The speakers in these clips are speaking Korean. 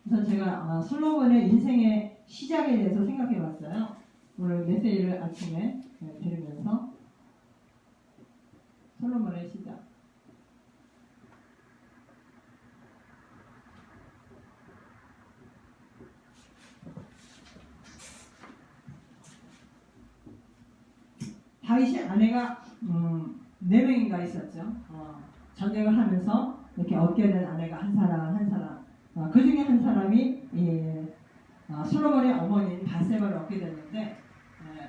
우선 제가 솔로몬의 인생의 시작에 대해서 생각해 봤어요. 오늘 메시지를 아침에 들으면서 솔로몬의 시작. 다윗이 아내가 4명인가 있었죠. 전쟁을 하면서 이렇게 얻게 된 아내가 한 사람 한 사람. 그 중에 한 사람이 솔로몬의 어머니인 바세바를 얻게 됐는데,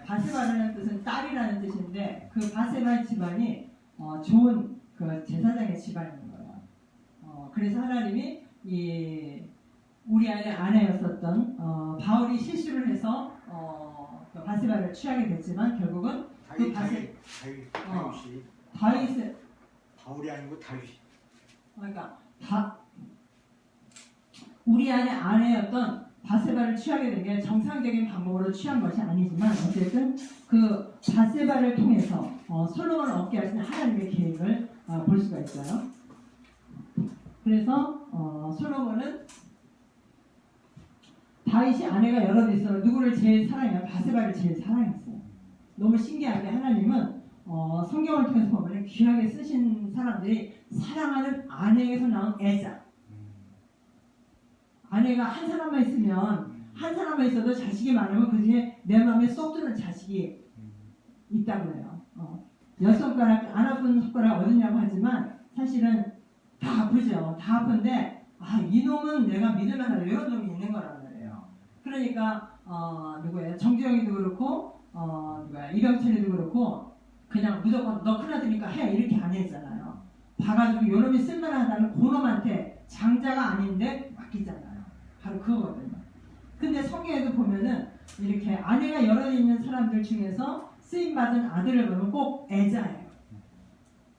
바세바라는 뜻은 딸이라는 뜻인데, 그 바세바 집안이 좋은 그 제사장의 집안인 거예요. 그래서 하나님이 우리아의 아내였었던 바울이 실수를 해서 그 바세바를 취하게 됐지만 결국은 그 다윗이 바울이 아니고 다윗. 그러니까 우리아의 아내였던 바세바를 취하게 된 게 정상적인 방법으로 취한 것이 아니지만 어쨌든 그 바세바를 통해서 솔로몬을 얻게 하신 하나님의 계획을 볼 수가 있어요. 그래서 솔로몬은 다윗이 아내가 여러 개 있어서 누구를 제일 사랑해요? 바세바를 제일 사랑했어요. 너무 신기하게 하나님은 성경을 통해서 보면 귀하게 쓰신 사람들이 사랑하는 아내에서 나온 애자. 아내가 한 사람만 있으면 한 사람만 있어도 자식이 많으면 그 중에 내 마음에 쏙 드는 자식이 있다고 해요. 10손가락 안 아픈 손가락 어딨냐고 하지만 사실은 다 아프죠. 다 아픈데 이놈은 내가 믿을만하다 이런 놈이 있는 거란 말이에요. 그러니까 누구예요? 정주영이도 그렇고 이병철이도 그렇고 그냥 무조건 너 큰아들이니까 해 이렇게 안 했잖아요. 봐가지고 요놈이 쓸만하다는 고놈한테 장자가 아닌데 맡기잖아요. 바로 그거거든요. 근데 성경에도 보면은 이렇게 아내가 여러 있는 사람들 중에서 쓰임받은 아들을 보면 꼭 애자예요.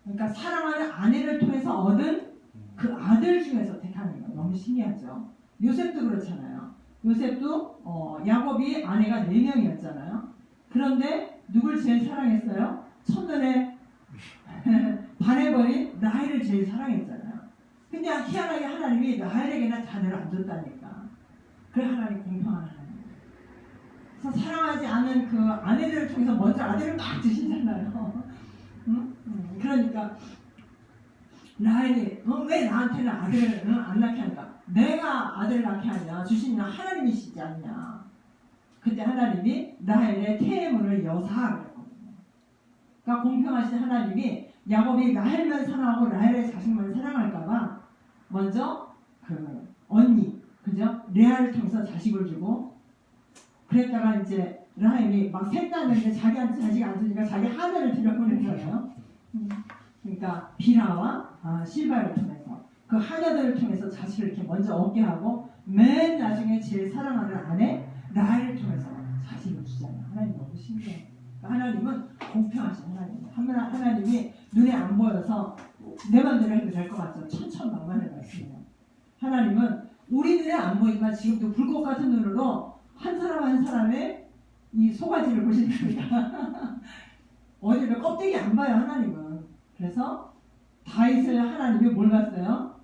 그러니까 사랑하는 아내를 통해서 얻은 그 아들 중에서 택하는 거 너무 신기하죠. 요셉도 그렇잖아요. 요셉도 야곱이 아내가 4명이었잖아요. 그런데 누굴 제일 사랑했어요? 첫눈에 반해버린 라헬을 제일 사랑했잖아요. 근데 희한하게 하나님이 라헬에게나 자녀를 안 줬다니까. 그래 하나님 공평한 하나님. 그래서 사랑하지 않은 그 아내들을 통해서 먼저 아들을 막 주시잖아요. 그러니까 라헬이 왜 나한테는 아들을 안 낳게 하니까 내가 아들을 낳게 하냐 주시는 하나님이시지 않냐. 그때 하나님이 라헬의 태문을 여사하게 했거든요. 그러니까 공평하신 하나님이 야곱이 라헬만 사랑하고 라헬의 자식만 사랑할까봐 먼저 그 언니 그죠? 레아를 통해서 자식을 주고 그랬다가 이제 라헬이 막 셋 낳는데 자기한테 자식 안 주니까 자기 하늘을 들여보낸 거예요. 그러니까 비라와 실바를 통해서 그 하녀들을 통해서 자식을 이렇게 먼저 얻게 하고 맨 나중에 제일 사랑하는 아내 라헬을 통해서 자식을 주잖아요. 하나님 너무 신기해요. 그러니까 하나님은 공평하신 하나님이에요. 하나님이 눈에 안 보여서 내 맘대로 해도 될 것 같죠. 천천만만의 말씀이에요. 하나님은 우리 눈에 안 보이지만 지금도 불꽃 같은 눈으로 한 사람 한 사람의 이 소가지를 보신답니다. 어디를 껍데기 안 봐요 하나님은. 그래서 다윗을 하나님이 뭘 봤어요?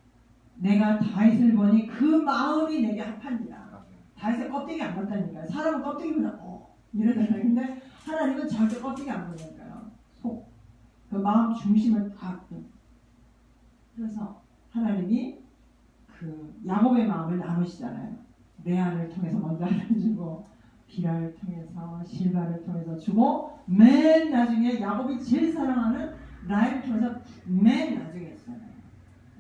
내가 다윗을 보니 그 마음이 내게 합한디라. 다윗의 껍데기 안 봤다니까요. 사람은 껍데기 보면 이러잖아요. 근데 하나님은 절대 껍데기 안 보니까요. 속. 그 마음 중심을 다. 그래서 하나님이 그 야곱의 마음을 나누시잖아요. 레아를 통해서 먼저 하나 주고 비라를 통해서 실바를 통해서 주고 맨 나중에 야곱이 제일 사랑하는 라헬을 통해서 맨 나중에 했잖아요.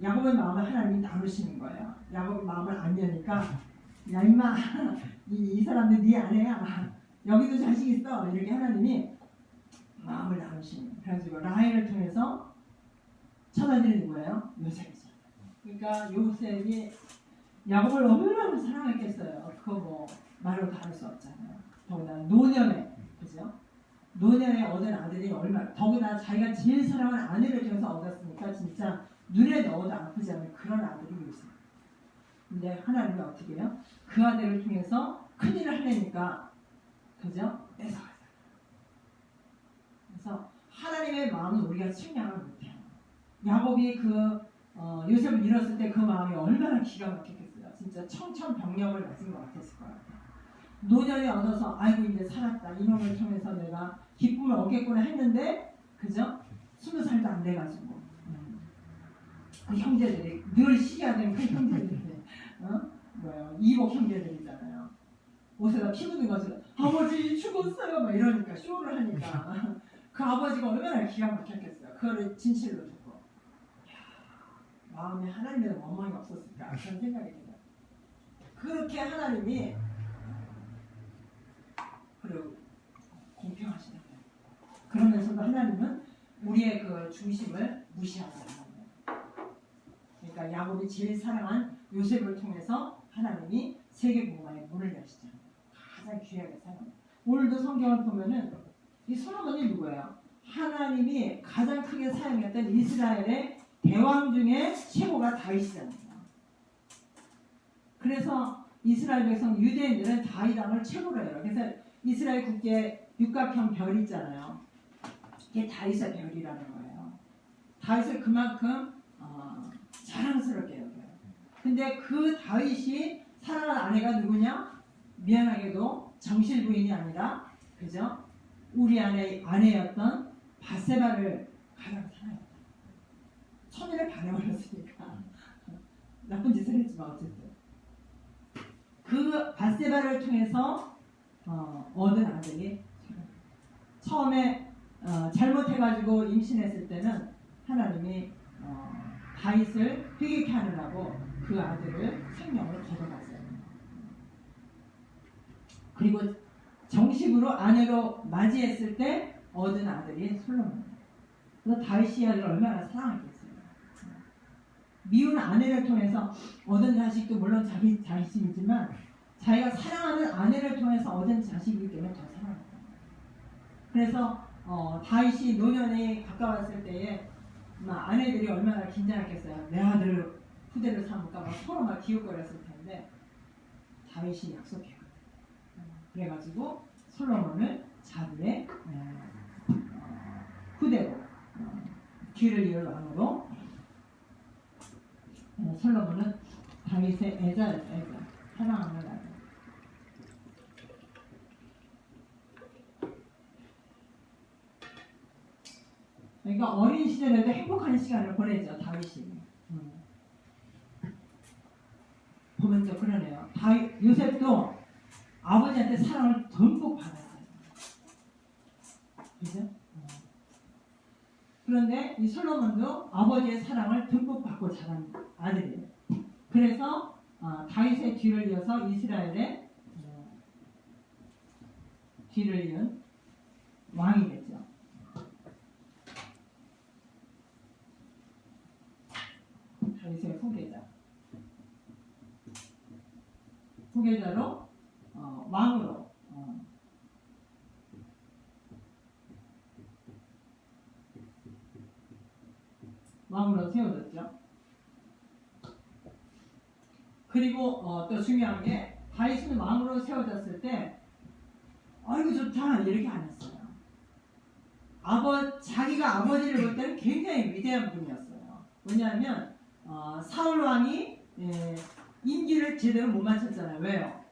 야곱의 마음을 하나님이 나누시는 거예요. 야곱의 마음을 안 여니까 야 임마 이 사람들 네 아내야 여기도 자식 있어 이렇게 하나님이 마음을 나누시는 거예요. 그래가지고 라헬을 통해서 첫 아들이 누구예요? 요셉이죠. 그러니까 요셉이 야곱을 얼마나 사랑했겠어요. 그거 뭐 말로 다 할 수 없잖아요. 더구나 노년에 그죠? 노년에 얻은 아들이 얼마나 더구나 자기가 제일 사랑하는 아내를 통해서 얻었으니까 진짜 눈에 넣어도 아프지 않은 그런 아들이 요셉. 근데 하나님이 어떻게 해요? 그 아들을 통해서 큰일을 하려니까 그죠? 뺏어가잖아요. 그래서 하나님의 마음은 우리가 측량을 못해요. 야곱이 요셉을 잃었을 때 그 마음이 얼마나 기가 막혔겠어요. 진짜 청천벽력을 맞은 것 같았을 것 같아요. 노년이 얻어서 아이고 이제 살았다. 이놈을 통해서 내가 기쁨을 얻겠구나 했는데 그죠? 20살도 안 돼가지고 그 형제들이 늘 시기가 된 그 형제들이 뭐예요? 이복 형제들이잖아요. 옷에다 피 묻은 것을 아버지 죽었어요 막 이러니까 쇼를 하니까 그 아버지가 얼마나 기가 막혔겠어요. 그거를 진실로 듣고 마음에 하나님에 대한 원망이 없었을까 그런 생각이 들어요. 그렇게 하나님이 그리고 공평하시다. 그러면서도 하나님은 우리의 그 중심을 무시하지 않아요. 그러니까 야곱이 제일 사랑한 요셉을 통해서 하나님이 세계복음화의 문을 여시잖아요. 가장 귀하게 사랑해요. 오늘도 성경을 보면은 이 솔로몬이 누구예요? 하나님이 가장 크게 사용했던 이스라엘의 대왕 중에 최고가 다윗이잖아요. 그래서 이스라엘 백성 유대인들은 다윗 왕을 최고로 해요. 그래서 이스라엘 국기에 육각형 별이 있잖아요. 이게 다윗의 별이라는 거예요. 다윗을 그만큼 자랑스럽게 여겨요. 근데 그 다윗이 사랑하는 아내가 누구냐? 미안하게도 정실 부인이 아니라 그죠? 우리 아내였던 바세바를 가장 사랑했다. 천일에 반해버렸으니까 나쁜 짓을 했지만 어쨌든 그 바세바를 통해서 얻은 아들이 처음에 잘못해가지고 임신했을 때는 하나님이 다윗을 회개케 하느라고 그 아들을 생명을 걷어갔어요. 그리고 정식으로 아내로 맞이했을 때 얻은 아들이 솔로몬이에요. 그래서 다윗이 아들을 얼마나 사랑했겠어요. 미운 아내를 통해서 얻은 자식도 물론 자기 자식이지만 자기가 사랑하는 아내를 통해서 얻은 자식이기 때문에 더 사랑했다. 그래서 다윗이 노년에 가까웠을 때에 아내들이 얼마나 긴장했겠어요. 내 아들을 후대를 삼을까 막 서로 막 기웃거렸을 텐데 다윗이 약속했거든요. 그래가지고 솔로몬을 자기의 후대로 뒤를 이을 왕으로 솔로몬은 다윗의 애자였어요. 사랑하는 아들. 그러니까 어린 시절에도 행복한 시간을 보내죠. 다윗이. 보면 또 그러네요. 요셉도 아버지한테 사랑을 듬뿍 받았어요. 그죠? 그런데 이 솔로몬도 아버지의 사랑을 듬뿍 받고 자란 아들이에요. 그래서 다윗의 뒤를 이어서 이스라엘의 뒤를 이은 왕이 됐죠. 다윗의 후계자로 왕으로 세워졌죠. 그리고 또 중요한 게 다윗은 왕으로 세워졌을 때 아이고 좋다 이렇게 안 했어요. 자기가 아버지를 볼 때는 굉장히 위대한 분이었어요. 왜냐하면 사울 왕이 임기를 제대로 못 마쳤잖아요. 왜요?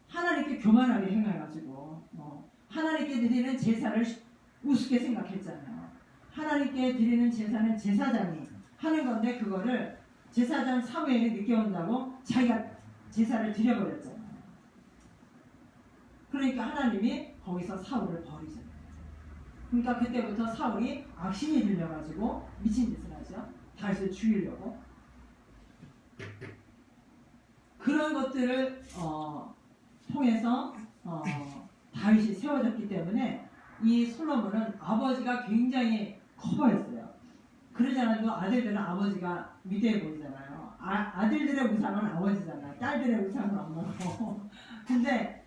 하나님께 교만하게 행해가지고 하나님께 드리는 제사를 우습게 생각했잖아요. 하나님께 드리는 제사는 제사장이 하는 건데 그거를 제사장 사무엘이 늦게 온다고 자기가 제사를 드려버렸잖아요. 그러니까 하나님이 거기서 사울을 버리잖아요. 그러니까 그때부터 사울이 악신이 들려가지고 미친 짓을 하죠. 다윗을 죽이려고. 그런 것들을 통해서 다윗이 세워졌기 때문에 이 솔로몬은 아버지가 굉장히 커 보였어요. 그러지 않아도 아들들은 아버지가 위대해 보이잖아요. 아들들의 우상은 아버지잖아요. 딸들의 우상은 엄마고. 근데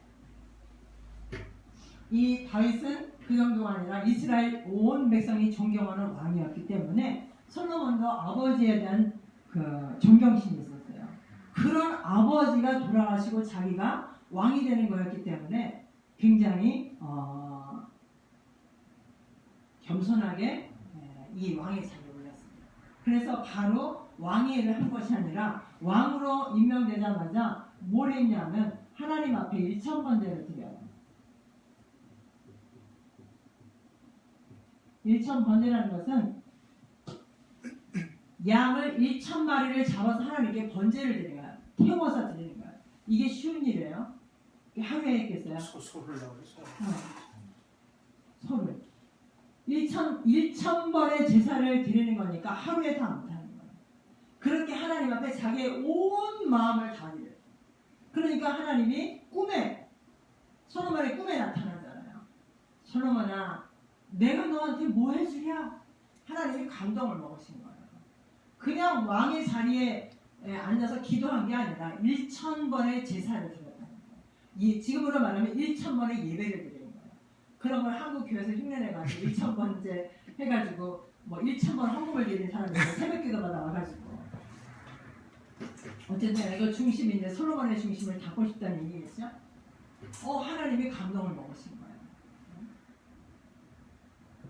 이 다윗은 그 정도가 아니라 이스라엘 온 백성이 존경하는 왕이었기 때문에 솔로몬도 아버지에 대한 그 존경심이 있었어요. 그런 아버지가 돌아가시고 자기가 왕이 되는 거였기 때문에 굉장히 겸손하게 이 왕의 자리에 올랐습니다. 그래서 바로 왕위를 한 것이 아니라 왕으로 임명되자마자 뭘 했냐면 하나님 앞에 1,000번제를 드려요. 1,000번제라는 것은 양을 1,000마리를 잡아서 하나님께 번제를 드려요. 태워서 드리는 거예요. 이게 쉬운 일이에요. 하루에 했겠어요? 소를 나오죠. 소를 1,000번의 제사를 드리는 거니까 하루에 다 못하는 거예요. 그렇게 하나님 앞에 자기의 온 마음을 다드려요. 그러니까 하나님이 솔로몬의 꿈에 나타나잖아요. 솔로몬아, 내가 너한테 뭐 해주랴? 하나님이 감동을 먹으신 거예요. 그냥 왕의 자리에 앉아서 기도한 게 아니라 1,000번의 제사를 드렸다는 거예요. 지금으로 말하면 1,000번의 예배를 드리는 거예요. 그런 걸 한국 교회에서 흉내내가지고 1,000번째 해가지고 뭐 1,000번 헌금을 드리는 사람이 새벽기도마다 와가지고 어쨌든 이거 중심이 이제 솔로몬의 중심을 닫고 싶다는 얘기겠죠? 하나님이 감동을 먹으신 거예요.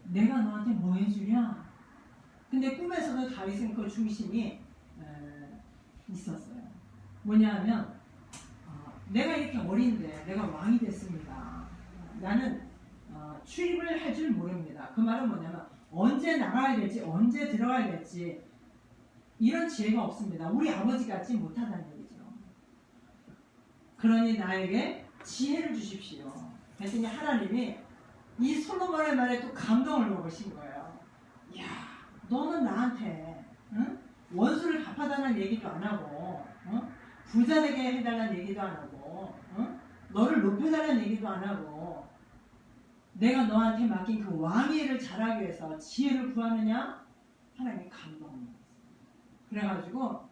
내가 너한테 뭐 해주랴? 근데 꿈에서도 다윗은 그 중심이 있었어요. 뭐냐 하면 내가 이렇게 어린데 내가 왕이 됐습니다. 나는 출입을 할 줄 모릅니다. 그 말은 뭐냐면 언제 나가야 될지 언제 들어가야 될지 이런 지혜가 없습니다. 우리 아버지 같지 못하다는 얘기죠. 그러니 나에게 지혜를 주십시오. 그랬더니 하나님이 이 솔로몬의 말에 또 감동을 먹으신 거예요. 야, 너는 나한테 원수를 갚아달라는 얘기도 안 하고 부자 되게 해달라는 얘기도 안 하고 너를 높여달라는 얘기도 안 하고 내가 너한테 맡긴 그 왕위를 잘하기 위해서 지혜를 구하느냐? 하나님이 감동을 먹었어요. 그래가지고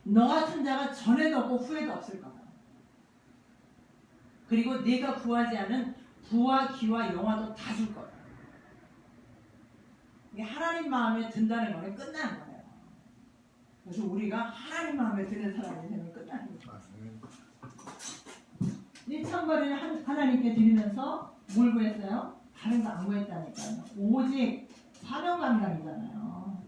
너 같은 자가 전에도 없고 후에도 없을 거다. 그리고 네가 구하지 않은 부와 기와 영화도 다 줄 거다. 이게 하나님 마음에 든다는 거는 끝나는 거예요. 그래서 우리가 하나님 마음에 드는 사람이 되면 끝나는 거예요. 1,000번을 하나님께 드리면서 뭘 구했어요? 다른 거 안 구했다니까요. 오직 사명 감당이잖아요.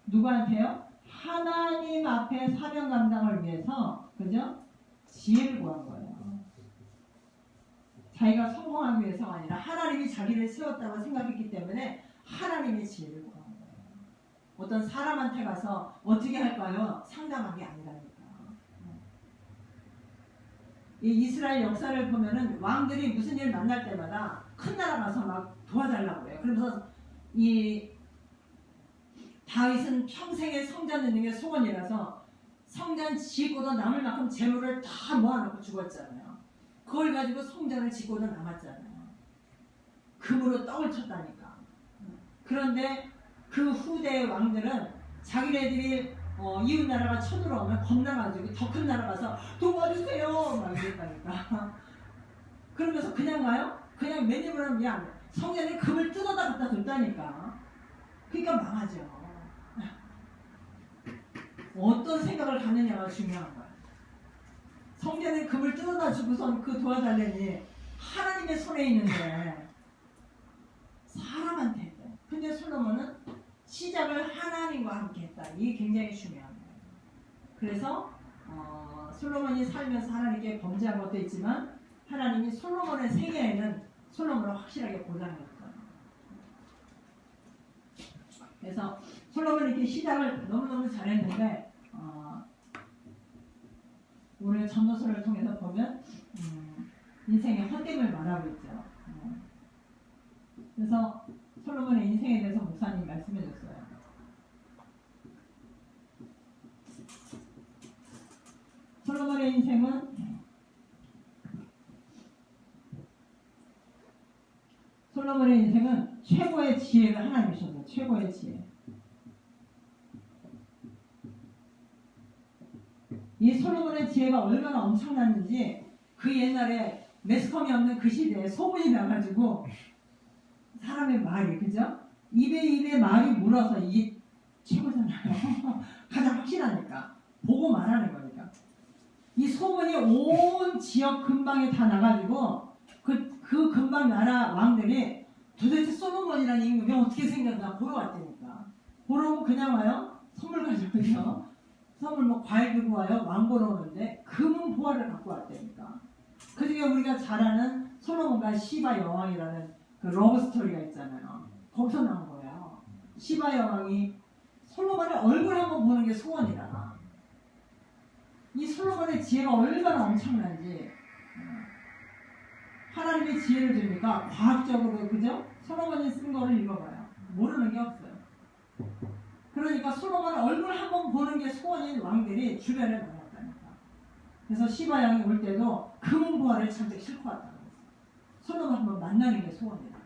누구한테요? 하나님 앞에 사명 감당을 위해서, 그죠? 지혜를 구한 거예요. 자기가 성공하기 위해서가 아니라 하나님이 자기를 세웠다고 생각했기 때문에 하나님의 지혜를 구한 거예요. 어떤 사람한테 가서 어떻게 할까요? 상담한 게 아니라니까. 이 이스라엘 역사를 보면은 왕들이 무슨 일 만날 때마다 큰 나라 가서 막 도와달라고 해요. 그러면서 이 다윗은 평생에 성전 짓는 게 소원이라서 성전 짓고도 남을 만큼 재물을 다 모아놓고 죽었잖아요. 그걸 가지고 성전을 짓고도 남았잖아요. 금으로 떡을 쳤다니까. 그런데 그 후대의 왕들은 자기네들이 이웃 나라가 쳐들어오면 겁나가지고 더 큰 나라 가서 도와주세요 막 이랬다니까. 그러면서 그냥 가요? 그냥 맨입으로 하면 야 성전에 금을 뜯어다 갖다 줬다니까. 그러니까 망하죠. 어떤 생각을 갖느냐가 중요한 거야. 성전에 금을 뜯어다 주고선 그 도와달라니 하나님의 손에 있는데 사람한테 했대. 근데 솔로몬은 시작을 하나님과 함께 했다. 이게 굉장히 중요한 거예요. 그래서 솔로몬이 살면서 하나님께 범죄한 것도 있지만 하나님이 솔로몬의 생애에는 솔로몬을 확실하게 보장했어요. 그래서 솔로몬이 이렇게 시작을 너무너무 잘했는데 오늘 전도서를 통해서 보면 인생의 헛됨을 말하고 있죠. 그래서 솔로몬의 인생에 대해서 목사님이 말씀해 줬어요. 솔로몬의 인생은 최고의 지혜를 하나님이 주셨어요. 최고의 지혜. 이 솔로몬의 지혜가 얼마나 엄청났는지 그 옛날에 매스컴이 없는 그 시대에 소문이 나가지고 사람의 말이, 그죠? 입에 말이 물어서 이게 최고잖아요. 가장 확실하니까. 보고 말하는 거니까. 이 소문이 온 지역 근방에 다 나가지고 그 근방 나라 왕들이 도대체 솔로몬이라는 임금이 어떻게 생겼나 보러 왔다니까. 보러 오면 그냥 와요? 선물 가져오죠. 선물 뭐 과일 들고 와요? 왕 보러 오는데 금은 보화를 갖고 왔다니까. 그중에 우리가 잘 아는 솔로몬과 시바 여왕이라는 그 러브 스토리가 있잖아요. 거기서 나온 거예요. 시바 여왕이 솔로몬의 얼굴 한번 보는 게 소원이라. 이 솔로몬의 지혜가 얼마나 엄청난지. 하나님의 지혜를 주니까 과학적으로, 그죠? 솔로몬이 쓴 거를 읽어봐요. 모르는 게 없어요. 그러니까 솔로몬 얼굴 한번 보는 게 소원인 왕들이 주변에 많았다니까. 그래서 시바 왕이 올 때도 금은보화를 잔뜩 싣고 왔다고 했어요. 솔로몬 한번 만나는 게 소원이다.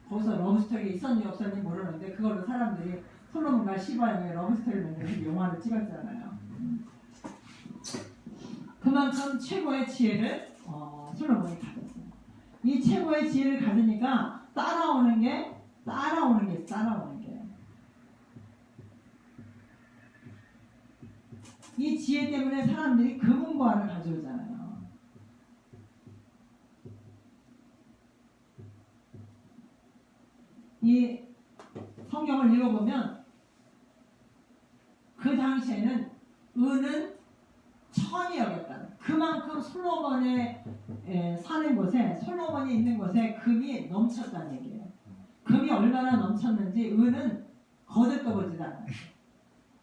거기서 러브스토리가 있었니 없었니 모르는데 그걸로 사람들이 솔로몬과 시바 왕의 러브스토리를 만들어서 영화를 찍었잖아요. 그만큼 최고의 지혜를 솔로몬이 가졌어요. 이 최고의 지혜를 가지니까 따라오는 게. 이 지혜 때문에 사람들이 금은보화를 가져오잖아요. 이 성경을 읽어보면 그 당시에는 은은 천이 여겼다. 그만큼 솔로몬의 사는 곳에, 솔로몬이 있는 곳에 금이 넘쳤다는 얘기예요. 금이 얼마나 넘쳤는지 은은 거들떠보지도 않아요.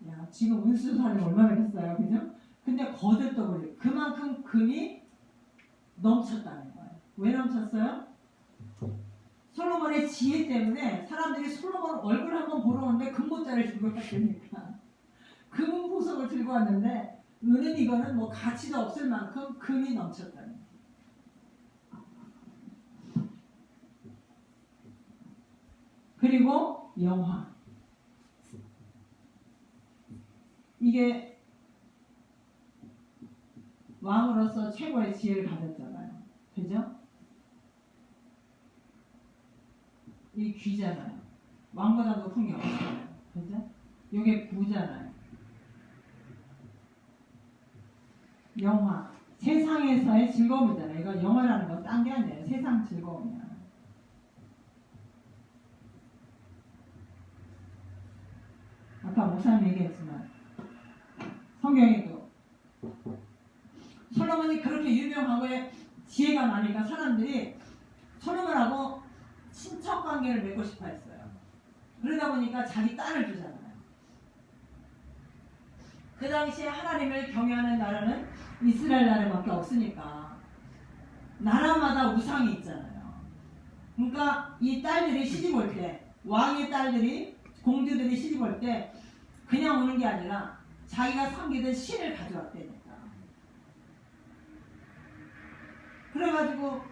야, 지금 운수사는 얼마나 비싸요, 그죠? 근데 거들떠보지. 그만큼 금이 넘쳤다는 거예요. 왜 넘쳤어요? 솔로몬의 지혜 때문에 사람들이 솔로몬 얼굴 한번 보러 오는데 금모자를 들고 갔으니까 금은 보석을 들고 왔는데 은은 이거는 뭐 가치도 없을 만큼 금이 넘쳤다는 거예요. 그리고 영화. 이게 왕으로서 최고의 지혜를 가졌잖아요. 그죠? 이 귀잖아요. 왕보다 높은 게 없잖아요. 그죠? 이게 부잖아요. 영화. 세상에서의 즐거움이잖아요. 이거 영화라는 건 딴 게 아니에요. 세상 즐거움이야. 아까 목사님 얘기했지만 성경에도 솔로몬이 그렇게 유명하고 지혜가 많으니까 사람들이 솔로몬하고 친척 관계를 맺고 싶어 했어요. 그러다 보니까 자기 딸을 주잖아요. 그 당시에 하나님을 경외하는 나라는 이스라엘 나라밖에 없으니까 나라마다 우상이 있잖아요. 그러니까 이 딸들이 시집 올 때, 왕의 딸들이, 공주들이 시집 올 때 그냥 오는 게 아니라 자기가 섬기던 신을 가져왔다니까. 그래가지고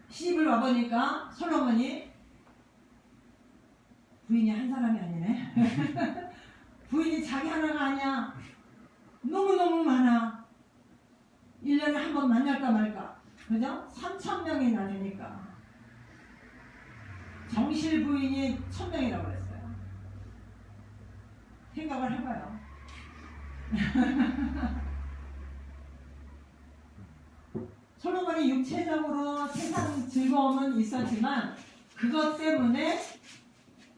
시집을 와보니까 솔로몬이 부인이 한 사람이 아니네. 부인이 자기 하나가 아니야. 너무너무 많아. 1년에 한 번 만날까 말까. 그죠? 3,000명이나 되니까. 정실 부인이 1,000명이라고 그랬어요. 생각을 해봐요. 솔로몬이 육체적으로 세상 즐거움은 있었지만 그것 때문에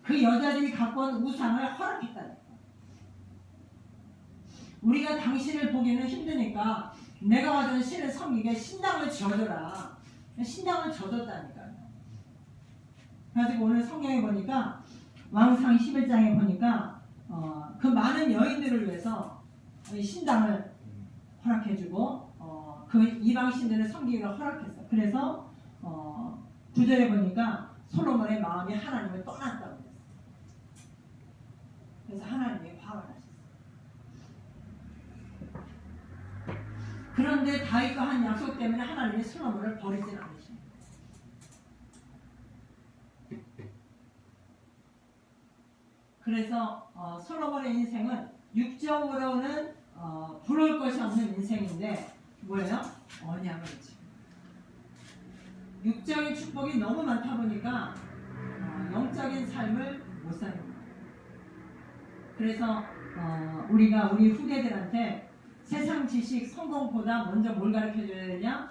그 여자들이 갖고 온 우상을 허락했다는 거예요. 우리가 당신을 보기는 힘드니까 내가 가진 신을 섬기게 신당을 지어줘라. 신당을 져줬다니까요. 그래서 오늘 성경에 보니까 왕상 11장에 보니까 그 많은 여인들을 위해서 신당을 허락해주고 그 이방 신들을 섬기기를 허락했어. 그래서 9절에 보니까 솔로몬의 마음이 하나님을 떠났다고 그랬어요. 그래서 하나님이 화가 나셨어요. 그런데 다윗과 한 약속 때문에 하나님이 솔로몬을 버리진 않으십니다. 그래서 솔로몬의 인생은 육적으로는 부러울 것이 없는 인생인데 뭐예요? 언약을 지킵니다. 육적인 축복이 너무 많다 보니까 영적인 삶을 못 사는 거예요. 그래서 우리가 우리 후대들한테 세상 지식, 성공보다 먼저 뭘 가르쳐줘야 되냐?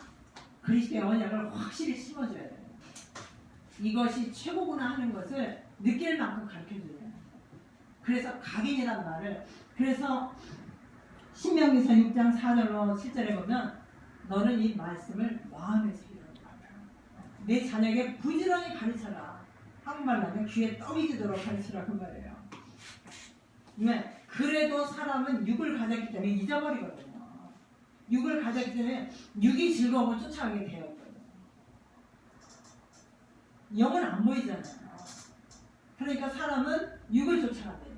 그리스도의 언약을 확실히 심어줘야 돼요. 이것이 최고구나 하는 것을 느낄 만큼 가르쳐줘야 돼요. 그래서 각인이란 말을, 그래서 신명기서 6장 4절로 7절에 보면 너는 이 말씀을 마음에 새기라고 말해요. 내 자녀에게 부지런히 가르쳐라. 한국말로 하면 귀에 떡이 지도록 가르치라 그 말이에요. 왜? 그래도 사람은 육을 가졌기 때문에 잊어버리거든요. 육을 가졌기 때문에 육이 즐거움을 쫓아가게 되어 있거든요. 영은 안 보이잖아요. 그러니까 사람은 육을 쫓아간대요.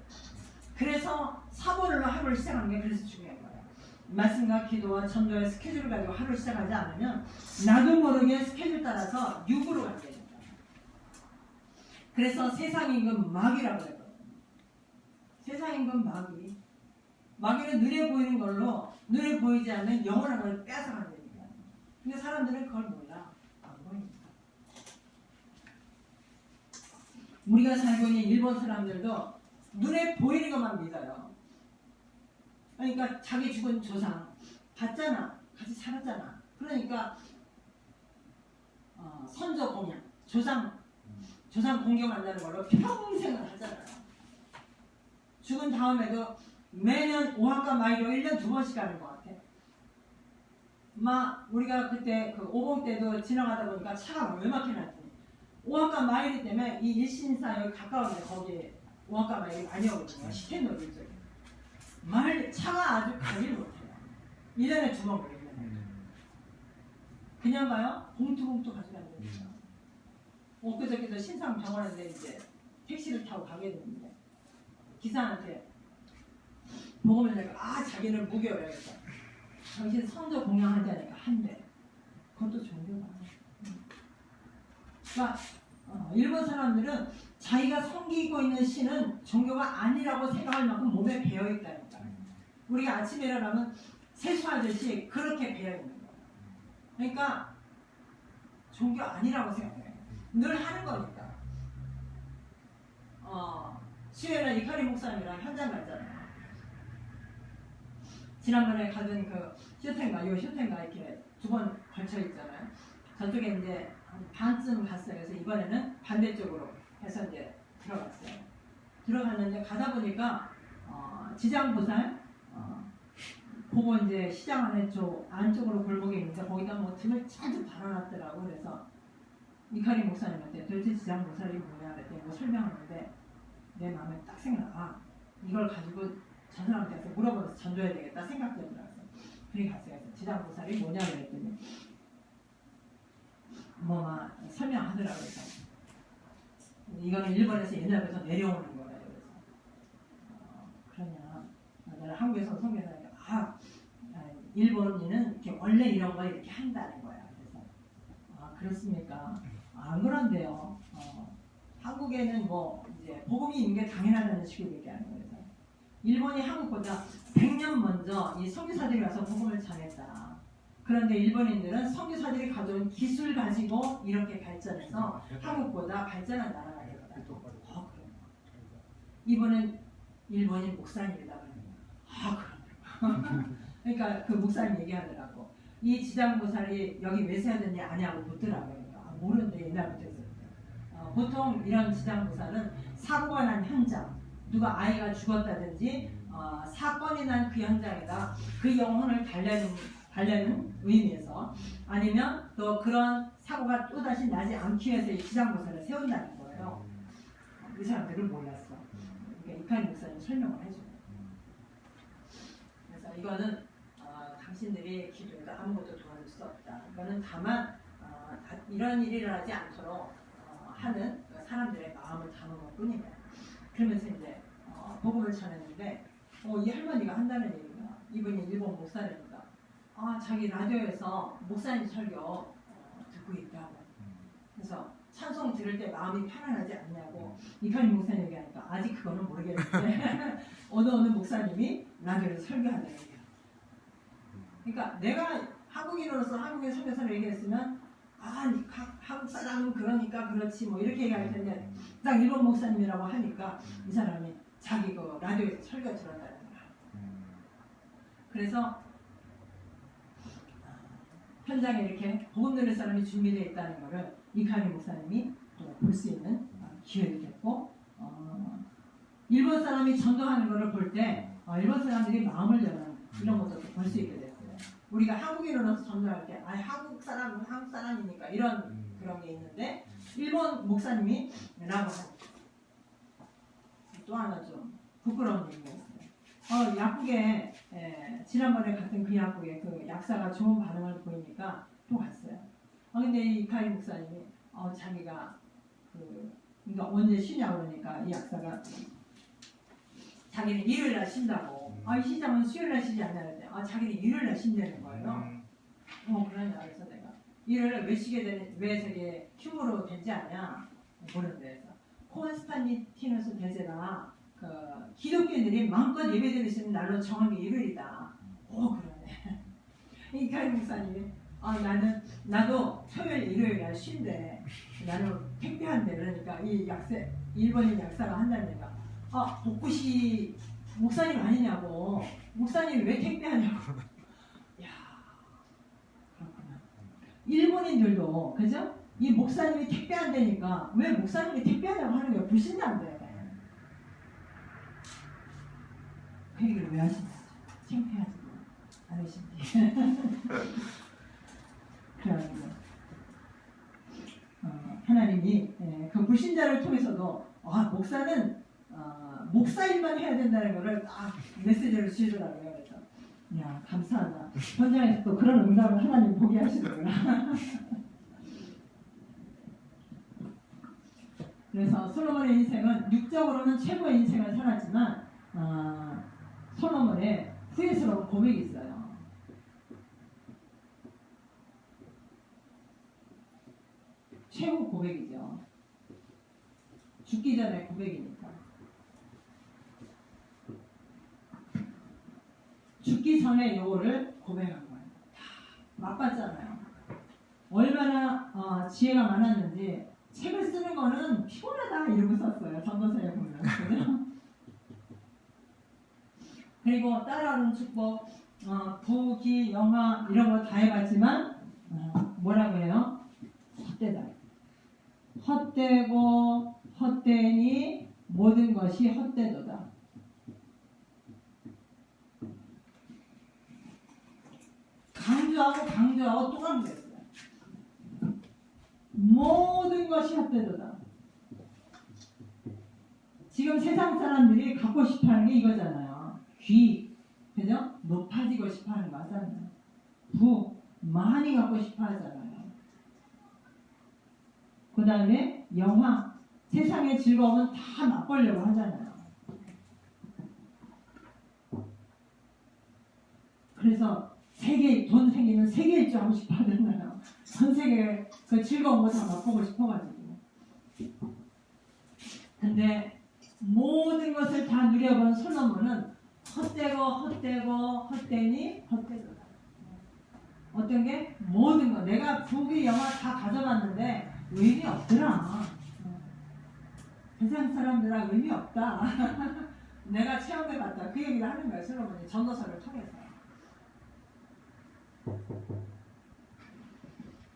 그래서 사보를 하루를 시작하는 게 그래서 중요한 거예요. 말씀과 기도와 전도의 스케줄을 가지고 하루를 시작하지 않으면 나도 모르게 스케줄 따라서 육으로 가게 됩니다. 그래서 세상 임금 마귀라고 해요. 세상 임금 마귀. 마귀는 눈에 보이는 걸로 눈에 보이지 않는 영원한 걸 뺏어가는 겁니다. 근데 사람들은 그걸 몰라. 안 보입니다. 우리가 살고 있는 일본 사람들도 눈에 보이는 것만 믿어요. 그러니까 자기 죽은 조상 봤잖아. 같이 살았잖아. 그러니까 선조 공양, 조상 공경한다는 걸로 평생을 하잖아요. 죽은 다음에도 매년 오한가 마이로 1년 2번씩 가는 것 같아. 우리가 그때 그 오봉 때도 지나가다 보니까 차가 왜 막혀놨더니 오한가 마이리 때문에 이 일신사 여기 가까운데 거기에 오한가 마이리 많이 오거든요. 시텐노리 쪽에. 차가 아주 가지를 못해요. 1년에 2번 걸리면. 그냥 가요? 봉투 가져가는 거예요. 엊그저께도 신상 병원에 이제 택시를 타고 가게 됐는데 기사한테 복음을 내가 자기는 무교래. 그래서 당신 선조 공양하자니까 한대. 그것도 종교다. 그러니까 일본 사람들은 자기가 섬기고 있는 신은 종교가 아니라고 생각할 만큼 몸에 배어있다니까. 우리가 아침에 일어나면 세수하듯이 그렇게 배어있는 거예요. 그러니까 종교 아니라고 생각해요. 늘 하는 거니까. 수요일에 이카리 목사님이랑 현장 갔잖아요. 지난번에 가던 그 쇼텐가 이렇게 2번 걸쳐 있잖아요. 저쪽에 이제 한 반쯤 갔어요. 그래서 이번에는 반대쪽으로 해서 이제 들어갔어요. 들어갔는데 가다 보니까 지장보살 보고 이제 시장 안쪽으로 골목에 있는데 거기다 뭐 등을 잔뜩 달아놨더라고. 그래서 이카리 목사님한테 도대체 지장보살이 뭐냐 그랬더니 뭐 설명하는데 내 마음에 딱 생각나. 이걸 가지고 전 사람한테 가서 물어보면서 전도해야 되겠다 생각되더라고요. 그래 갔어요. 지장보살이 뭐냐 그랬더니 설명하더라고요. 그래서 이거는 일본에서 옛날부터 내려오는 거예요. 그래서 그러냐. 나는 한국에서 선교사니까 일본인은 이렇게 원래 이런 거 이렇게 한다는 거야. 그래서 그렇습니까? 안 그런데요. 한국에는 뭐 이제 복음이 있는 게 당연하다는 식으로 얘기하는 거예요. 일본이 한국보다 100년 먼저 이 선교사들이 와서 복음을 전했다. 그런데 일본인들은 선교사들이 가져온 기술 가지고 이렇게 발전해서 한국보다 발전한 나라가 되었다. 이번엔 일본인 목사님이다. 그러니까 그러니까 그 목사님 얘기하더라고. 이 지장보살이 여기 왜 세웠느냐 아냐고 묻더라고요. 그러니까 모르는데 옛날부터 있었어요. 보통 이런 지장보살은 사고가 난 현장, 누가 아이가 죽었다든지 사건이 난 그 현장에다 그 영혼을 달래는 의미에서 아니면 또 그런 사고가 또다시 나지 않기 위해서 이 지장보살을 세운다는 거예요. 이 사람들은 몰랐어. 그러니까 이카리 목사님 설명을 해줘요. 그래서 이거는 당신들이 기도해도 아무것도 도와줄 수 없다. 이거는 다만 이런 일이 일어나지 않도록 하는 사람들의 마음을 담은 것 뿐이에요. 그러면서 이제 복음을 전했는데 이 할머니가 한다는 얘기가 이분이 일본 목사님이다. 자기 라디오에서 목사님 설교 듣고 있다고. 그래서 찬송 들을 때 마음이 편안하지 않냐고 이카리 목사님 얘기하니까 아직 그거는 모르겠는데 어느 목사님이 라디오에서 설교한다는 얘기야. 그러니까 내가 한국인으로서 한국인 선교사를 얘기했으면 한국 사람은 그러니까 그렇지 뭐 이렇게 얘기할 텐데 딱 일본 목사님이라고 하니까 이 사람이 자기 그 라디오에서 설교 들었다는 거야. 그래서 현장에 이렇게 복음 들을 사람이 준비되어 있다는 것을 이카리 목사님이 또 볼 수 있는 기회가 됐고 일본 사람이 전도하는 것을 볼 때 일본 사람들이 마음을 여는 이런 것도 볼 수 있게 됐어요. 우리가 한국인으로서 전도할 때 한국 사람이니까 이런 그런 게 있는데 일본 목사님이 라고 하죠. 또 하나 좀 부끄러운 얘기가 있어요. 약국에 지난번에 갔던 그 약국에 그 약사가 좋은 반응을 보이니까 또 갔어요. 근데 이 이카리 목사님이 자기가 그러니까 언제 쉬냐고 그러니까 이 약사가 자기는 일요일날 쉰다고. 이 시장은 수요일날 쉬지 않냐 그랬더니 자기는 일요일날 쉰다는 거예요. 그러냐 그래서 내가 일요일날 왜 쉬게 되는 왜 저게 휴무로 되지 않냐 모르는데 콘스탄티누스 대제가 그 기독교인들이 마음껏 예배드릴 수 있는 날로 정한 게 일요일이다. 그러네. 이카리 목사님이 나도 토요일 일요일 날 쉰대. 나는 택배한대. 그러니까 이 일본인 약사가 한다는 얘기가 복부시 목사님 아니냐고. 목사님 왜 택배하냐고. 야, 그렇구나. 일본인들도 그죠? 이 목사님이 택배한다니까 왜 목사님이 택배하냐고 하는 게 불신자인데 그 얘기를 왜 하시는 거죠? 창피하지도 않으신지. 그래가지고 하나님이 그 불신자를 통해서도 목사는 목사일만 해야 된다는 것을 딱 메시지를 주시더라고요. 그래서 야 감사하다. 현장에서 또 그런 응답을 하나님 보게 하시는구나. 그래서 솔로몬의 인생은 육적으로는 최고의 인생을 살았지만 솔로몬의 후회스러운 고백이 있어요. 최후 고백이죠. 죽기 전에 고백이니까. 죽기 전에 요거를 고백한 거예요. 맛봤잖아요. 얼마나 지혜가 많았는지 책을 쓰는 거는 피곤하다 이러고 썼어요. 전도서에 보면. 그죠? 그리고 따라오는 축복, 부기, 영화 이런 거 다 해봤지만 뭐라고 해요? 헛되다. 헛되고 헛되니 모든 것이 헛되도다. 강조하고 또 강조했어요. 모든 것이 헛되도다. 지금 세상 사람들이 갖고 싶어하는 게 이거잖아요. 귀, 그죠? 높아지고 싶어하는 거 하잖아요. 부, 많이 갖고 싶어하잖아요. 그 다음에 영화, 세상의 즐거움은 다 맛보려고 하잖아요. 그래서 돈 생기면 세계 일주 하고 싶어 하잖아요. 전 세계 그 즐거운 거 다 맛보고 싶어가지고. 근데 모든 것을 다 누려본 솔로몬은 헛되니 헛되도다. 어떤 게? 모든 거. 내가 부귀 영화 다 가져봤는데 의미 없더라. 세상 사람들은 의미 없다. 내가 체험해봤다. 그 얘기를 하는 거예요. 솔로몬이 전도서를 통해서.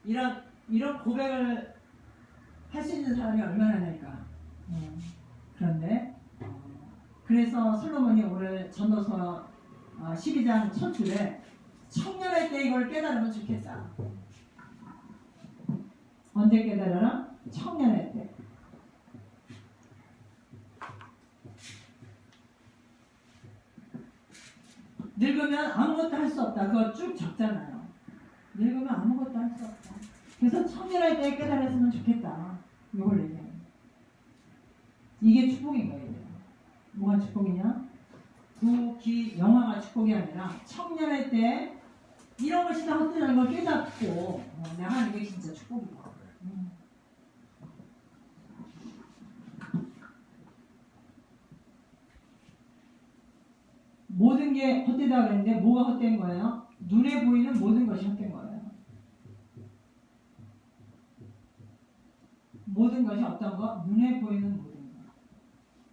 이런 고백을 할 수 있는 사람이 얼마나 될까. 그런데 그래서 솔로몬이 오늘 전도서 12장 첫 줄에 청년할 때 이걸 깨달으면 좋겠다. 언제 깨달아라? 청년할 때. 늙으면 아무것도 할 수 없다. 그거 쭉 적잖아요. 늙으면 아무것도 할 수 없다. 그래서 청년할 때 깨달았으면 좋겠다. 이걸 얘기해요. 이게 축복인 거예요. 뭐가 축복이냐? 부귀 영화가 축복이 아니라 청년할 때 이런 것이 다 헛되다는 걸 깨닫고 내가 하는 게 진짜 축복이야. 모든 게 헛되다 그랬는데 뭐가 헛된 거예요? 눈에 보이는 모든 것이 헛된 거예요. 모든 것이 어떤 거? 눈에 보이는 모든 거.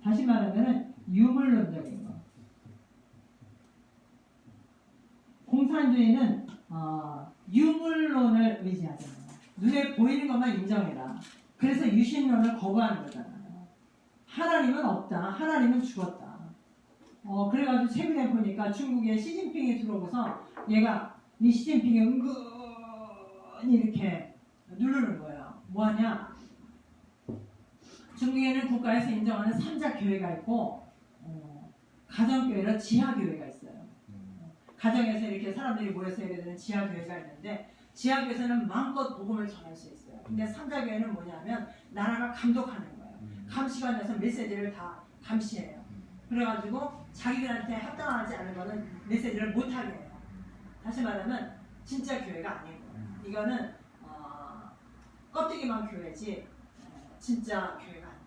다시 말하면 유물론적인 거. 공산주의는 유물론을 의지하잖아요. 눈에 보이는 것만 인정해라. 그래서 유신론을 거부하는 거잖아요. 하나님은 없다. 하나님은 죽었다. 그래가지고 최근에 보니까 중국에 시진핑이 들어오고서 얘가 이 시진핑이 은근히 이렇게 누르는 거예요. 뭐하냐? 중국에는 국가에서 인정하는 삼자교회가 있고 가정교회로 지하교회가 있어요. 가정에서 이렇게 사람들이 모여서 예배 드리는 지하교회가 있는데 지하교회에서는 마음껏 복음을 전할 수 있어요. 근데 삼자교회는 뭐냐면 나라가 감독하는 거예요. 감시가 돼서 메시지를 다 감시해요. 그래가지고 자기들한테 합당하지 않은 거는 메시지를 못하게 해요. 다시 말하면 진짜 교회가 아닌 거예요. 이거는 껍데기만 교회지 진짜 교회가 아니에요.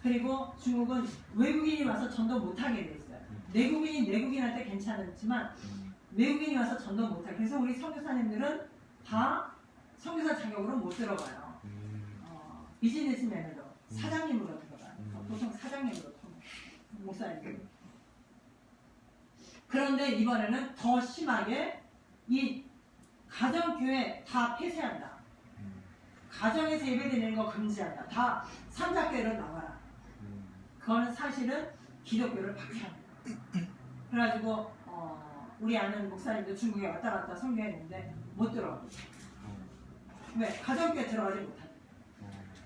그리고 중국은 외국인이 와서 전도 못하게 돼 있어요. 내국인이 내국인한테 괜찮았지만 외국인이 와서 전도 못하게. 그래서 우리 선교사님들은 다 선교사 자격으로 못 들어가요. 비즈니스맨으로 사장님으로 들어가요. 보통 사장님으로 목사님들. 그런데 이번에는 더 심하게 이 가정교회 다 폐쇄한다. 가정에서 예배드리는 거 금지한다. 다 삼자교회로 나와라. 그거는 사실은 기독교를 박해합니다. 그래가지고 우리 아는 목사님도 중국에 왔다 갔다 선교했는데 못 들어가고. 왜? 가정교회 들어가지 못하죠.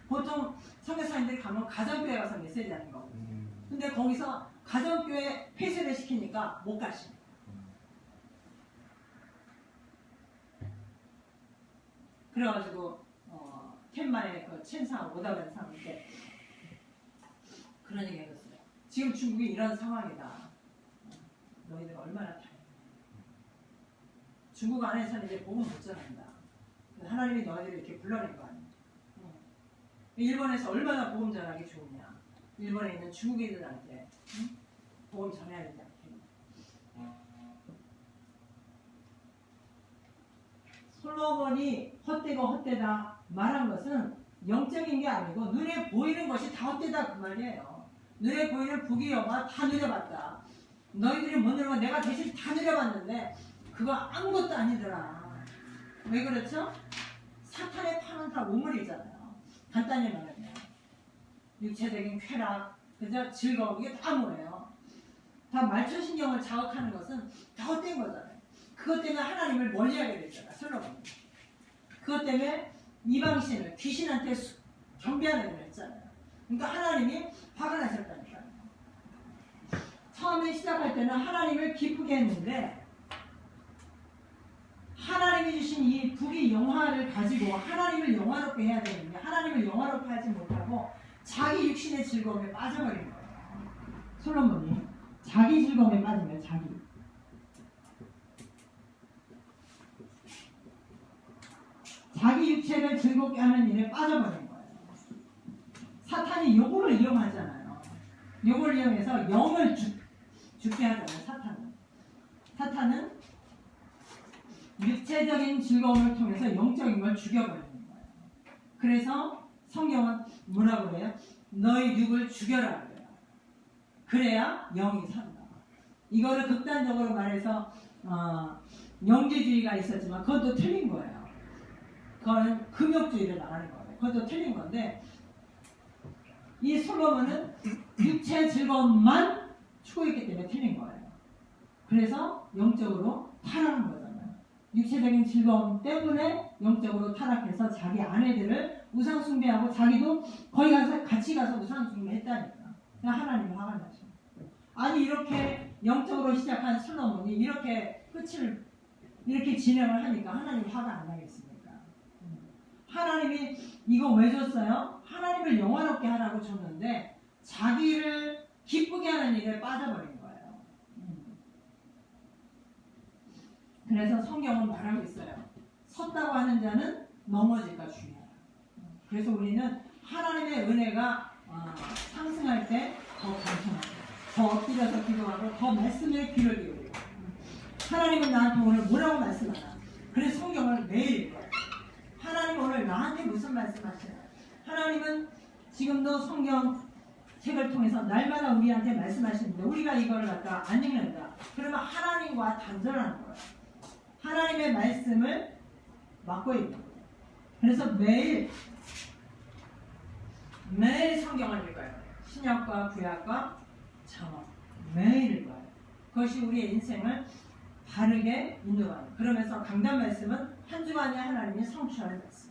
보통 선교사님들이 가면 가정교회 가서 메시지 하는 거고. 근데 거기서 가정교회 폐쇄를 시키니까 못 가십니다. 그래가지고 텐마의 그 첸상 오다벤 상한테 그런 얘기 해줬어요. 지금 중국이 이런 상황이다. 너희들 얼마나 다행이야. 중국 안에서는 이제 복음 못 전한다. 하나님이 너희들을 이렇게 불러낸 거 아니야. 일본에서 얼마나 복음 전하기 좋으냐. 일본에 있는 중국인들한테 복음 전해야 되지 않겠냐. 솔로몬이 헛되고 헛되다 말한 것은 영적인 게 아니고 눈에 보이는 것이 다 헛되다 그 말이에요. 눈에 보이는 부귀 영화 다 누려봤다. 너희들이 못 누려봐 내가 대신 다 누려봤는데 그거 아무것도 아니더라. 왜 그렇죠? 사탄의 파는 다 우물이잖아요. 간단히 말하면 육체적인 쾌락, 그죠? 즐거움 이게 다 뭐예요? 다 말초신경을 자극하는 것은 다 헛된 거잖아요. 그것 때문에 하나님을 멀리하게 됐잖아. 솔로몬. 그것 때문에 이방신을 귀신한테 경배하는 걸 했잖아요. 그러니까 하나님이 화가 나셨다니까요. 처음에 시작할 때는 하나님을 기쁘게 했는데 하나님이 주신 이 부귀 영화를 가지고 하나님을 영화롭게 해야 되는데 하나님을 영화롭게 하지 못하고 자기 육신의 즐거움에 빠져버린 거예요. 솔로몬이 자기 즐거움에 빠진 거예요. 자기 육체를 즐겁게 하는 일에 빠져버린 거예요. 사탄이 요거를 이용하잖아요. 요걸 이용해서 영을 죽게 하잖아요. 사탄은 육체적인 즐거움을 통해서 영적인 걸 죽여버리는 거예요. 그래서 성경은 뭐라고 그래요? 너의 육을 죽여라 그래요. 그래야 영이 산다. 이거를 극단적으로 말해서 영지주의가 있었지만 그것도 틀린 거예요. 그거는 금욕주의로 나가는 거예요. 그것도 틀린 건데 이 솔로몬은 육체의 즐거움만 추구했기 때문에 틀린 거예요. 그래서 영적으로 타락한 거잖아요. 육체적인 즐거움 때문에 영적으로 타락해서 자기 아내들을 우상 숭배하고 자기도 거기 가서 같이 가서 우상 숭배했다니까. 하나님이 화가 나죠. 아니 이렇게 영적으로 시작한 솔로몬이 이렇게 끝을 이렇게 진행을 하니까 하나님이 화가 안 나겠습니까? 하나님이 이거 왜 줬어요? 하나님을 영화롭게 하라고 줬는데 자기를 기쁘게 하는 일에 빠져버린 거예요. 그래서 성경은 말하고 있어요. 섰다고 하는 자는 넘어질까 주의하라. 그래서 우리는 하나님의 은혜가 상승할 때 더 감사하고 더 엎드려서 기도하고 더 말씀에 귀를 기울이고 하나님은 나한테 오늘 뭐라고 말씀하나. 그래서 성경을 매일 읽어요. 하나님 오늘 나한테 무슨 말씀하시나요? 하나님은 지금도 성경 책을 통해서 날마다 우리한테 말씀하시는데 우리가 이거를 갖다 안 읽는다. 그러면 하나님과 단절하는 거예요. 하나님의 말씀을 막고 있는 거예요. 그래서 매일 성경을 읽어요. 신약과 구약과 장어 매일 읽어요. 그것이 우리의 인생을 바르게 인도하는. 그러면서 강단 말씀은 한 주간에 하나님이 성취하는 말씀.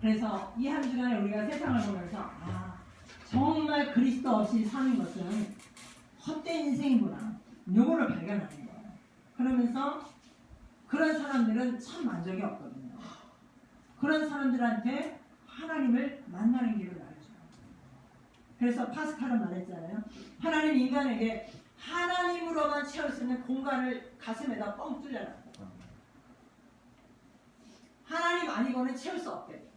그래서 이 한 주간에 우리가 세상을 보면서 정말 그리스도 없이 사는 것은 헛된 인생이구나. 요거를 발견하는 거예요. 그러면서 그런 사람들은 참 만족이 없거든요. 그런 사람들한테 하나님을 만나는 길을 알려줘요. 그래서 파스칼은 말했잖아요. 하나님 인간에게 하나님으로만 채울 수 있는 공간을 가슴에다 뻥 뚫려놨고 하나님 아니고는 채울 수 없대.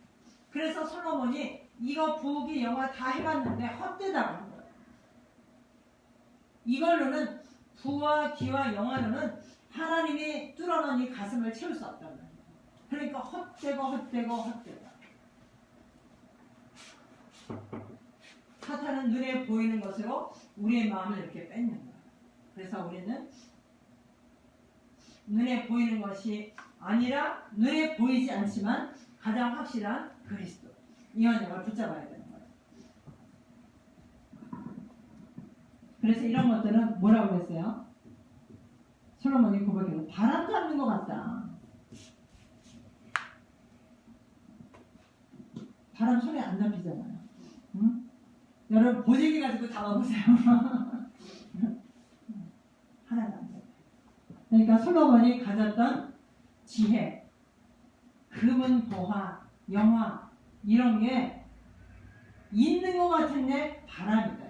그래서 솔로몬이 이거 부귀 영화 다 해봤는데 헛되다고 한 거예요. 이걸로는 부와 기와 영화로는 하나님이 뚫어놓은 이 가슴을 채울 수 없다는 거예요. 그러니까 헛되고 사탄은 눈에 보이는 것으로 우리의 마음을 이렇게 뺏는 거예요. 그래서 우리는 눈에 보이는 것이 아니라 눈에 보이지 않지만 가장 확실한 그리스도 이 언약을 붙잡아야 되는 거예요. 그래서 이런 것들은 뭐라고 했어요? 솔로몬이 고백해서 바람 잡는 것 같다. 바람 손에 안 잡히잖아요. 응? 여러분 보재기 가지고 잡아보세요. 하나도 안 잡혀요. 그러니까 솔로몬이 가졌던 지혜, 금은 보화, 영화 이런 게 있는 것 같은데 바람이다.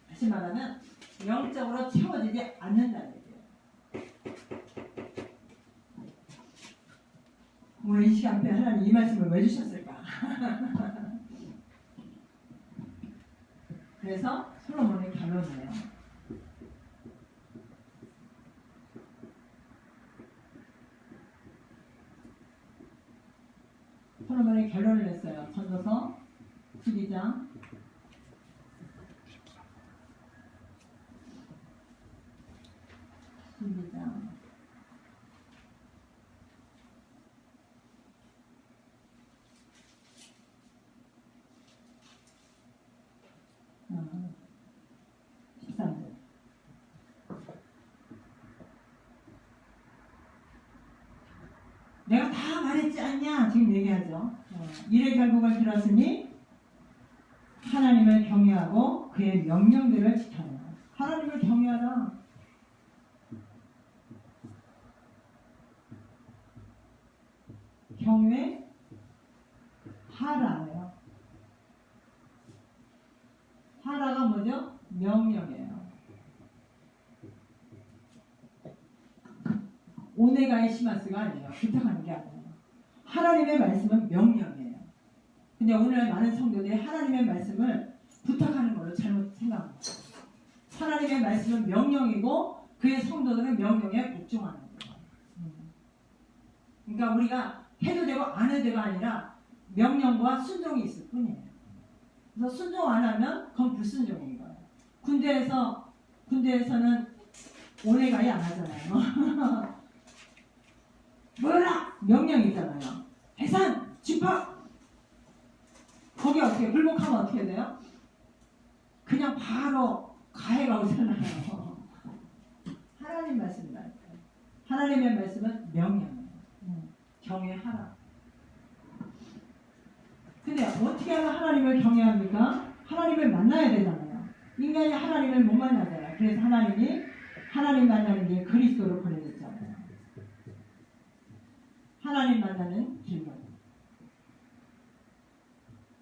다시 말하면 영적으로 채워지지 않는다는 얘기예요. 오늘 이 시간에 하나님 이 말씀을 왜 주셨을까? 그래서 솔로몬의 결론이에요. 솔로몬의 결론을 냈어요. 전도서 12장 12장 13절 내가 다 말했지 않냐 지금 얘기하죠. 일의 결국을 들었으니 하나님을 경외하고 그의 명령들을 지켜라. 하나님을 경외하라. 경외하라예요. 하라가 뭐죠? 명령이에요. 오네가의 시마스가 아니에요. 부탁하는 게 아니에요. 하나님의 말씀은 명령이에요. 근데 오늘 많은 성도들이 하나님의 말씀을 부탁하는 걸로 잘못 생각합니다. 하나님의 말씀은 명령이고 그의 성도들은 명령에 복종하는 거예요. 그러니까 우리가 해도 되고 안 해도 되고 아니라 명령과 순종이 있을 뿐이에요. 그래서 순종 안 하면 그건 불순종인 거예요. 군대에서는 오네가이 안 하잖아요. 뭐라 명령이 있잖아요. 해산, 집합. 거기 어떻게 불복하면 어떻게 돼요? 그냥 바로 가해가 오잖아요. 하나님 말씀이다. 하나님의 말씀은 명령이에요. 경외하라. 근데 어떻게 하면 하나님을 경외합니까? 하나님을 만나야 되잖아요. 인간이 하나님을 못 만나잖아요. 그래서 하나님이 하나님 만나는 게 그리스도로 보내줬잖아요. 하나님 만나는 길로.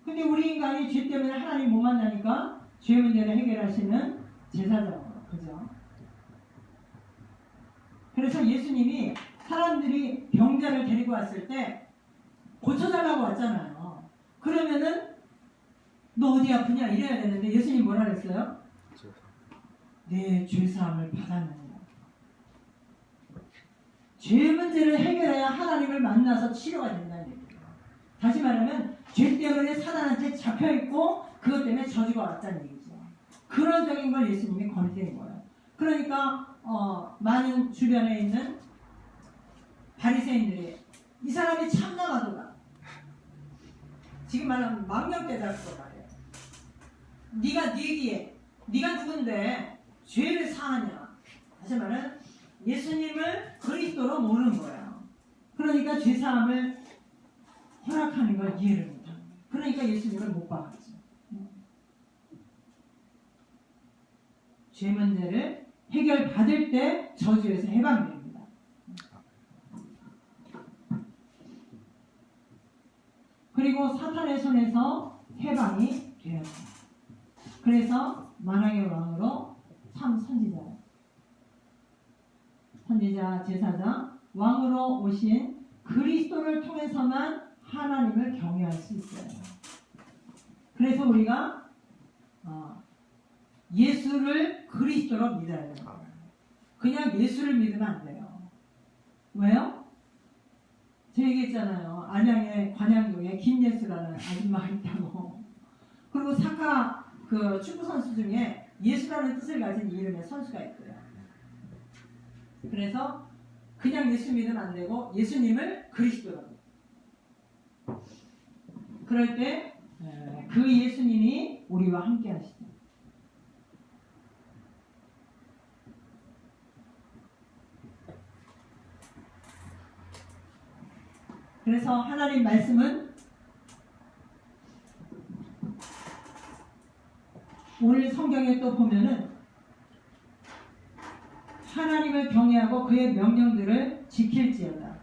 근데 우리 인간이 죄 때문에 하나님 못 만나니까 죄 문제를 해결하시는 제사장으로. 그죠? 그래서 예수님이 사람들이 병자를 데리고 왔을 때 고쳐달라고 왔잖아요. 그러면은 너 어디 아프냐 이래야 되는데 예수님 뭐라 그랬어요? 내 죄사함을 받았느니라. 죄 문제를 해결해야 하나님을 만나서 치료가 된다는 얘기예요. 다시 말하면 죄 때문에 사단한테 잡혀있고 그것 때문에 저주가 왔다는 얘기죠. 그런적인 걸 예수님이 건드린 거예요. 그러니까 많은 주변에 있는 바리새인들이 이 사람이 참나가도다. 지금 말하면 망령 깨달았단 말이에요. 네가 네 뒤에 네가 누군데 죄를 사하냐. 다시 말하면 예수님을 그리스도로 모르는 거야. 그러니까 죄사함을 허락하는 걸 이해를 못하는 거야. 그러니까 예수님을 못 박았죠. 죄 문제를 해결받을 때 저주에서 해방됩니다. 그리고 사탄의 손에서 해방이 되었습니다. 그래서 만왕의 왕으로 참 선지자, 제사장, 왕으로 오신 그리스도를 통해서만 하나님을 경외할 수 있어요. 그래서 우리가 예수를 그리스도로 믿어야 돼요. 그냥 예수를 믿으면 안 돼요. 왜요? 제가 얘기했잖아요. 안양에 관양동에 김예수라는 아줌마가 있다고. 그리고 사카 그 축구 선수 중에 예수라는 뜻을 가진 이름의 선수가 있고요. 그래서 그냥 예수 믿으면 안 되고 예수님을 그리스도로 믿어요. 그럴 때 그 예수님이 우리와 함께 하시죠. 그래서 하나님 말씀은 오늘 성경에 또 보면은 하나님을 경외하고 그의 명령들을 지킬지어다.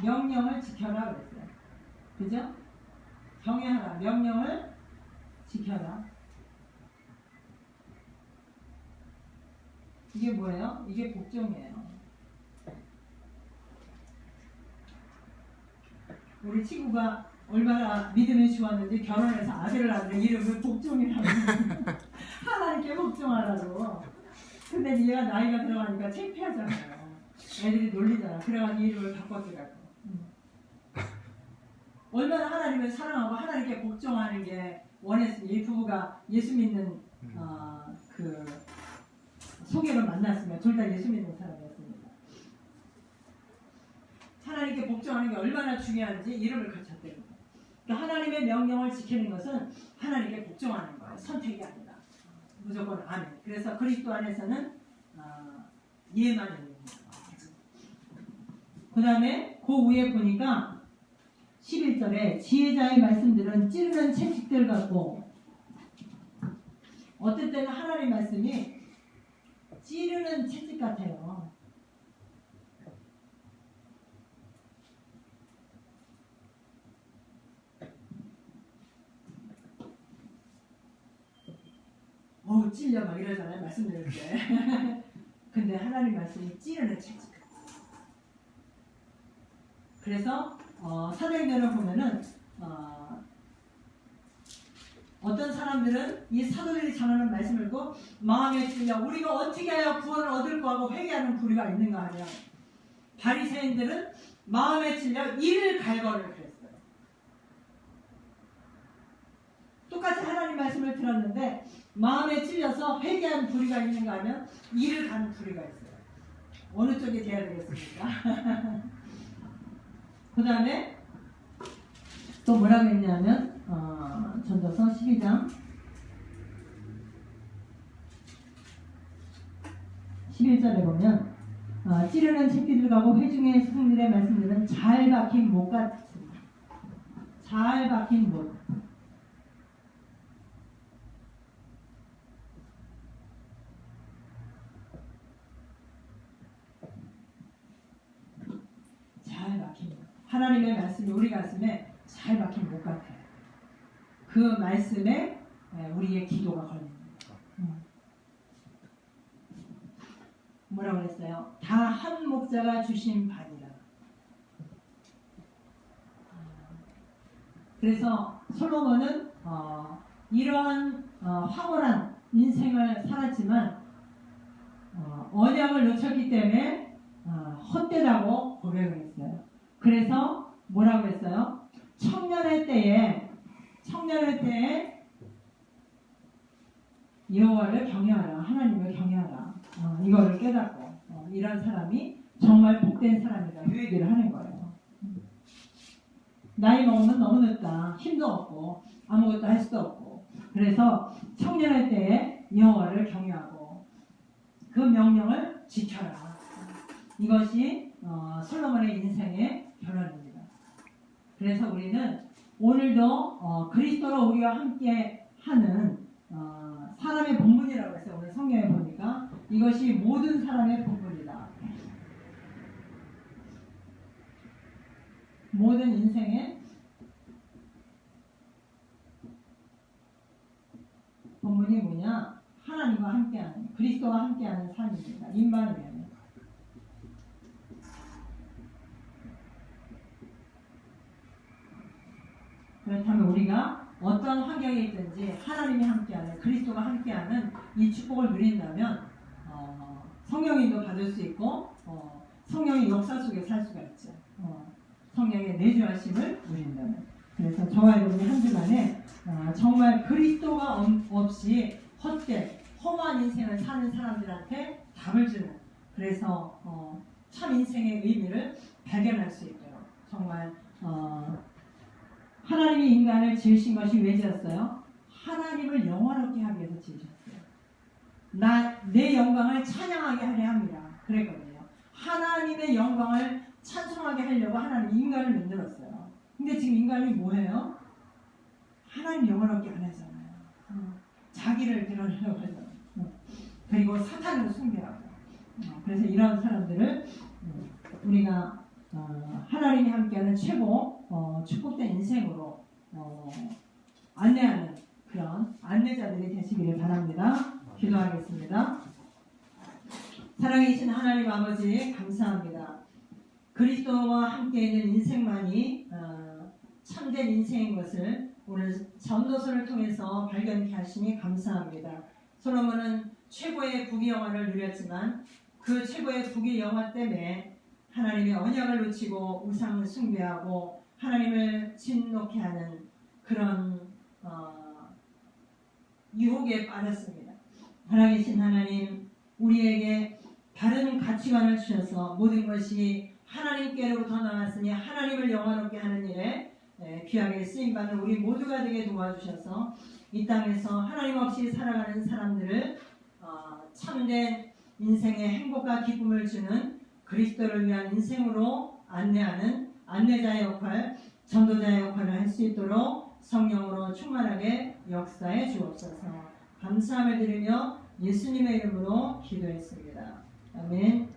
명령을 지켜라 그랬어요. 그죠? 경외하라. 명령을 지켜라. 이게 뭐예요? 이게 복종이에요. 우리 친구가 얼마나 믿음이 좋았는지 결혼해서 아들을 낳는 이름을 복종이라고 하나님께 복종하라고. 근데 얘가 나이가 들어가니까 창피하잖아요. 애들이 놀리잖아. 그래가지고 이름을 바꿔주라고. 얼마나 하나님을 사랑하고 하나님께 복종하는 게 원했으니 이 부부가 예수 믿는 그 소개로 만났으면 둘 다 예수 믿는 사람이었습니다. 하나님께 복종하는 게 얼마나 중요한지 이름을 갖췄대요. 그러니까 하나님의 명령을 지키는 것은 하나님께 복종하는 거예요. 선택이 아니라. 무조건 아멘. 그래서 그리스도 안에서는 예만 있는 거예요. 그 다음에 그 위에 보니까 11절에 지혜자의 말씀들은 찌르는 채찍들 같고, 어떨 때는 하나님 말씀이 찌르는 채찍 같아요. 찔려 막 이러잖아요. 말씀 들을 때. 근데 하나님 말씀이 찌르는 채찍 같아요. 그래서 사도행전을 보면은 어떤 사람들은 이 사도들이 전하는 말씀을 듣고 마음에 찔려 우리가 어떻게 해야 구원을 얻을까 하고 회개하는 부류가 있는가 하면, 바리새인들은 마음에 찔려 이를 갈거를 그랬어요. 똑같이 하나님 말씀을 들었는데 마음에 찔려서 회개한 부류가 있는가 하면 이를 가는 부류가 있어요. 어느 쪽이 돼야 되겠습니까? 그 다음에 또 뭐라고 했냐면 전도서 12장 11절에 보면 찌르는 새끼들 가고 회중의 스승들의 말씀들은 잘 박힌 못 같습니다. 잘 박힌 못. 잘 박힌 못. 하나님의 말씀이 우리 가슴에 잘 박힌 못 같아요. 그 말씀에 우리의 기도가 걸립니다. 뭐라고 그랬어요? 다 한 목자가 주신 바니라. 그래서 솔로몬은 이러한 황홀한 인생을 살았지만 언약을 놓쳤기 때문에 헛되다고 고백을 했어요. 그래서 뭐라고 했어요? 청년의 때에 여호와를 경외하라, 하나님을 경외하라. 이거를 깨닫고 이런 사람이 정말 복된 사람이다. 이 얘기를 하는 거예요. 나이 먹으면 너무 늦다. 힘도 없고 아무것도 할 수도 없고. 그래서 청년할 때에 여호와를 경외하고 그 명령을 지켜라. 이것이 솔로몬의 인생의 결론입니다. 그래서 우리는 오늘도 그리스도로 우리와 함께 하는 사람의 본분이라고 했어요. 오늘 성경에 보니까 이것이 모든 사람의 본분이다. 모든 인생의 본분이 뭐냐? 하나님과 함께하는, 그리스도와 함께하는 삶입니다. 인간이에요. 그렇다면 우리가 어떤 환경에 있든지 하나님이 함께하는, 그리스도가 함께하는 이 축복을 누린다면 성령님도 받을 수 있고 성령의 역사 속에 살 수가 있죠. 성령의 내주하심을 누린다면. 그래서 저와 여러분이 한 주간에 정말 그리스도가 없이 헛된 허무한 인생을 사는 사람들한테 답을 주는, 그래서 참 인생의 의미를 발견할 수 있도록 정말 하나님이 인간을 지으신 것이 왜 지었어요? 하나님을 영화롭게 하기 위해서 지으셨어요. 내 영광을 찬양하게 하려 합니다. 그랬거든요. 하나님의 영광을 찬송하게 하려고 하나님 인간을 만들었어요. 근데 지금 인간이 뭐예요? 하나님 영화롭게 안 하잖아요. 자기를 드러내려고 해서. 그리고 사탄을 숭배하고. 그래서 이런 사람들을 우리가 하나님이 함께하는 최고 축복된 인생으로 안내하는 그런 안내자들이 되시기를 바랍니다. 기도하겠습니다. 살아계신 하나님 아버지 감사합니다. 그리스도와 함께 있는 인생만이 참된 인생인 것을 오늘 전도서를 통해서 발견케 하시니 감사합니다. 솔로몬은 최고의 부귀 영화를 누렸지만 그 최고의 부귀 영화 때문에 하나님의 언약을 놓치고 우상을 숭배하고 하나님을 진노케 하는 그런 유혹에 빠졌습니다. 살아계신 하나님, 우리에게 다른 가치관을 주셔서 모든 것이 하나님께로부터 나왔으니 하나님을 영화롭게 하는 일에 귀하게 쓰임받는 우리 모두가 되게 도와주셔서 이 땅에서 하나님 없이 살아가는 사람들을 참된 인생의 행복과 기쁨을 주는 그리스도를 위한 인생으로 안내하는 안내자의 역할, 전도자의 역할을 할 수 있도록 성령으로 충만하게 역사해 주옵소서. 감사함을 드리며 예수님의 이름으로 기도했습니다. 아멘.